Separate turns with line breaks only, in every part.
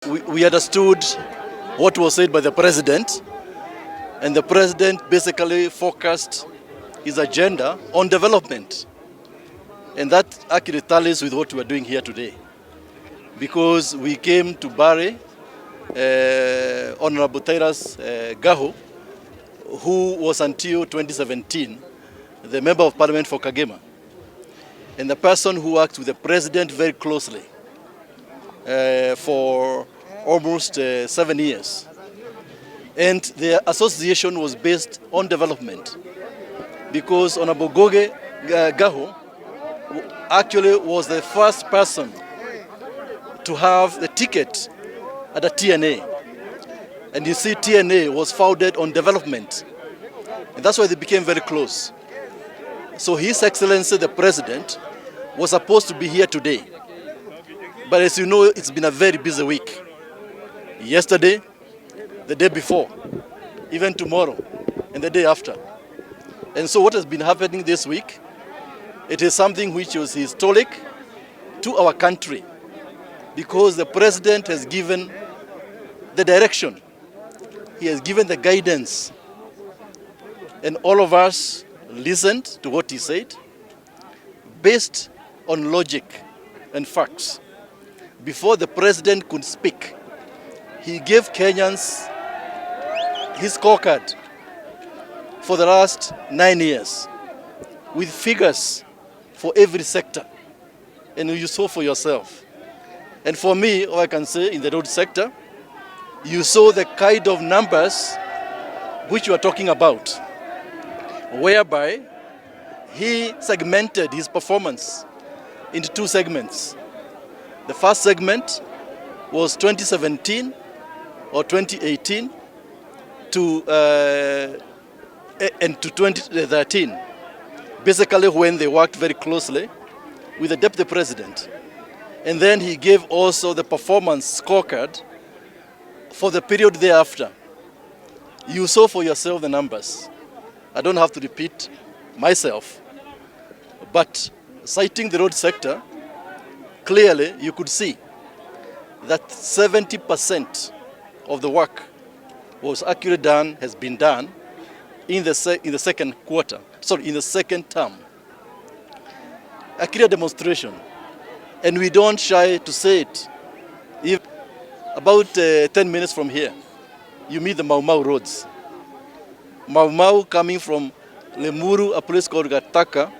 we understood what was said by the president, and the president basically focused his agenda on development. And that actually tallies with what we are doing here today. Because we came to bury Honorable Tyrus Gaho, who was until 2017 the Member of Parliament for Kagema, and the person who worked with the president very closely for almost 7 years. And their association was based on development, because Honorable Gaho actually was the first person to have the ticket at the TNA. And you see, TNA was founded on development. And that's why they became very close. So His Excellency, the President, was supposed to be here today. But as you know, it's been a very busy week. Yesterday, the day before, even tomorrow, and the day after. And so what has been happening this week, it is something which was historic to our country, because the President has given the direction. He has given the guidance. And all of us listened to what he said, based on logic and facts. Before the President could speak, he gave Kenyans his scorecard for the last 9 years, with figures for every sector. And you saw for yourself. And for me, all I can say, in the road sector, you saw the kind of numbers which you are talking about, whereby he segmented his performance into 2 segments. The first segment was 2017 or 2018 and to 2013, basically when they worked very closely with the Deputy President. And then he gave also the performance scorecard for the period thereafter. You saw for yourself the numbers. I don't have to repeat myself, but citing the road sector, clearly you could see that 70% of the work was actually done, has been done in the second term. A clear demonstration, and we don't shy to say it. If about 10 minutes from here, you meet the Mau Mau roads. Mau Mau coming from Lemuru, a place called Gataka,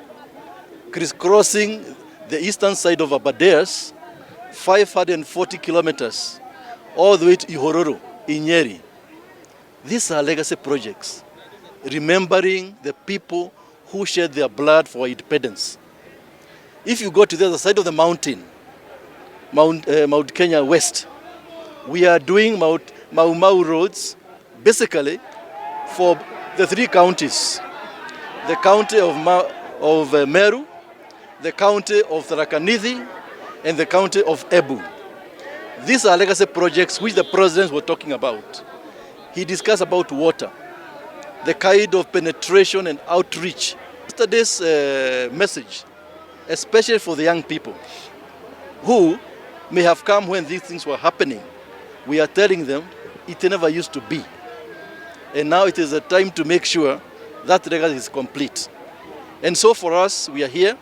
crisscrossing the eastern side of Abadeas, 540 kilometers, all the way to Uhuru in Nyeri. These are legacy projects, remembering the people who shed their blood for independence. If you go to the other side of the mountain, Mount Kenya West, we are doing Mau Mau roads basically for the 3 counties. The county of Meru, the county of Tharaka Nithi, and the county of Ebu. These are legacy projects which the president was talking about. He discussed about water, the kind of penetration and outreach. Yesterday's message, especially for the young people who may have come when these things were happening, we are telling them it never used to be. And now it is a time to make sure that legacy is complete. And so for us, we are here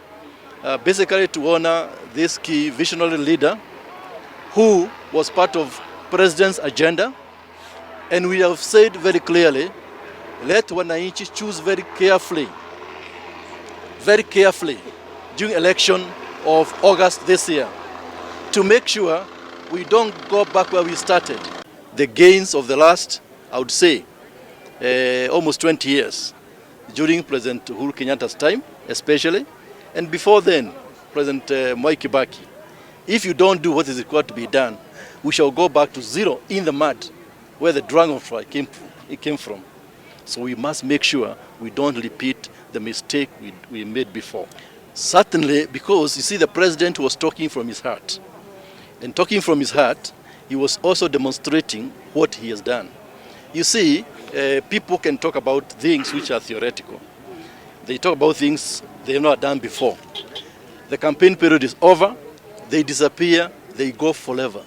basically to honor this key visionary leader who was part of President's agenda. And we have said very clearly, let wananchi choose very carefully during election of August this year, to make sure we don't go back where we started. The gains of the last, I would say, almost 20 years, during President Uhuru Kenyatta's time, especially, and before then, President Mwai Kibaki. If you don't do what is required to be done, we shall go back to zero in the mud, where the dragonfly came from. So we must make sure we don't repeat the mistake we made before. Certainly, because you see, the president was talking from his heart. And talking from his heart, he was also demonstrating what he has done. You see, people can talk about things which are theoretical. They talk about things they have not done before. The campaign period is over, they disappear, they go forever.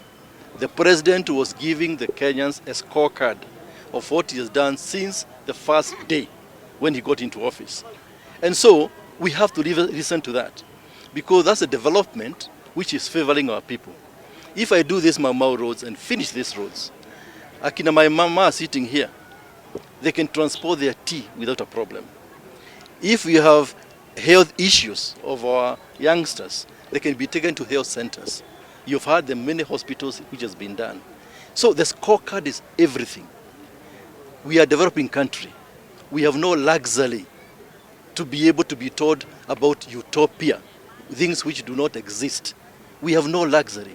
The president was giving the Kenyans a scorecard of what he has done since the first day when he got into office. And so we have to listen to that, because that's a development which is favoring our people. If I do these Mau roads and finish these roads, akina my mama sitting here, they can transport their tea without a problem. If we have health issues of our youngsters, they can be taken to health centers. You've heard the many hospitals which has been done. So the scorecard is everything. We are a developing country. We have no luxury to be able to be told about utopia, things which do not exist. We have no luxury.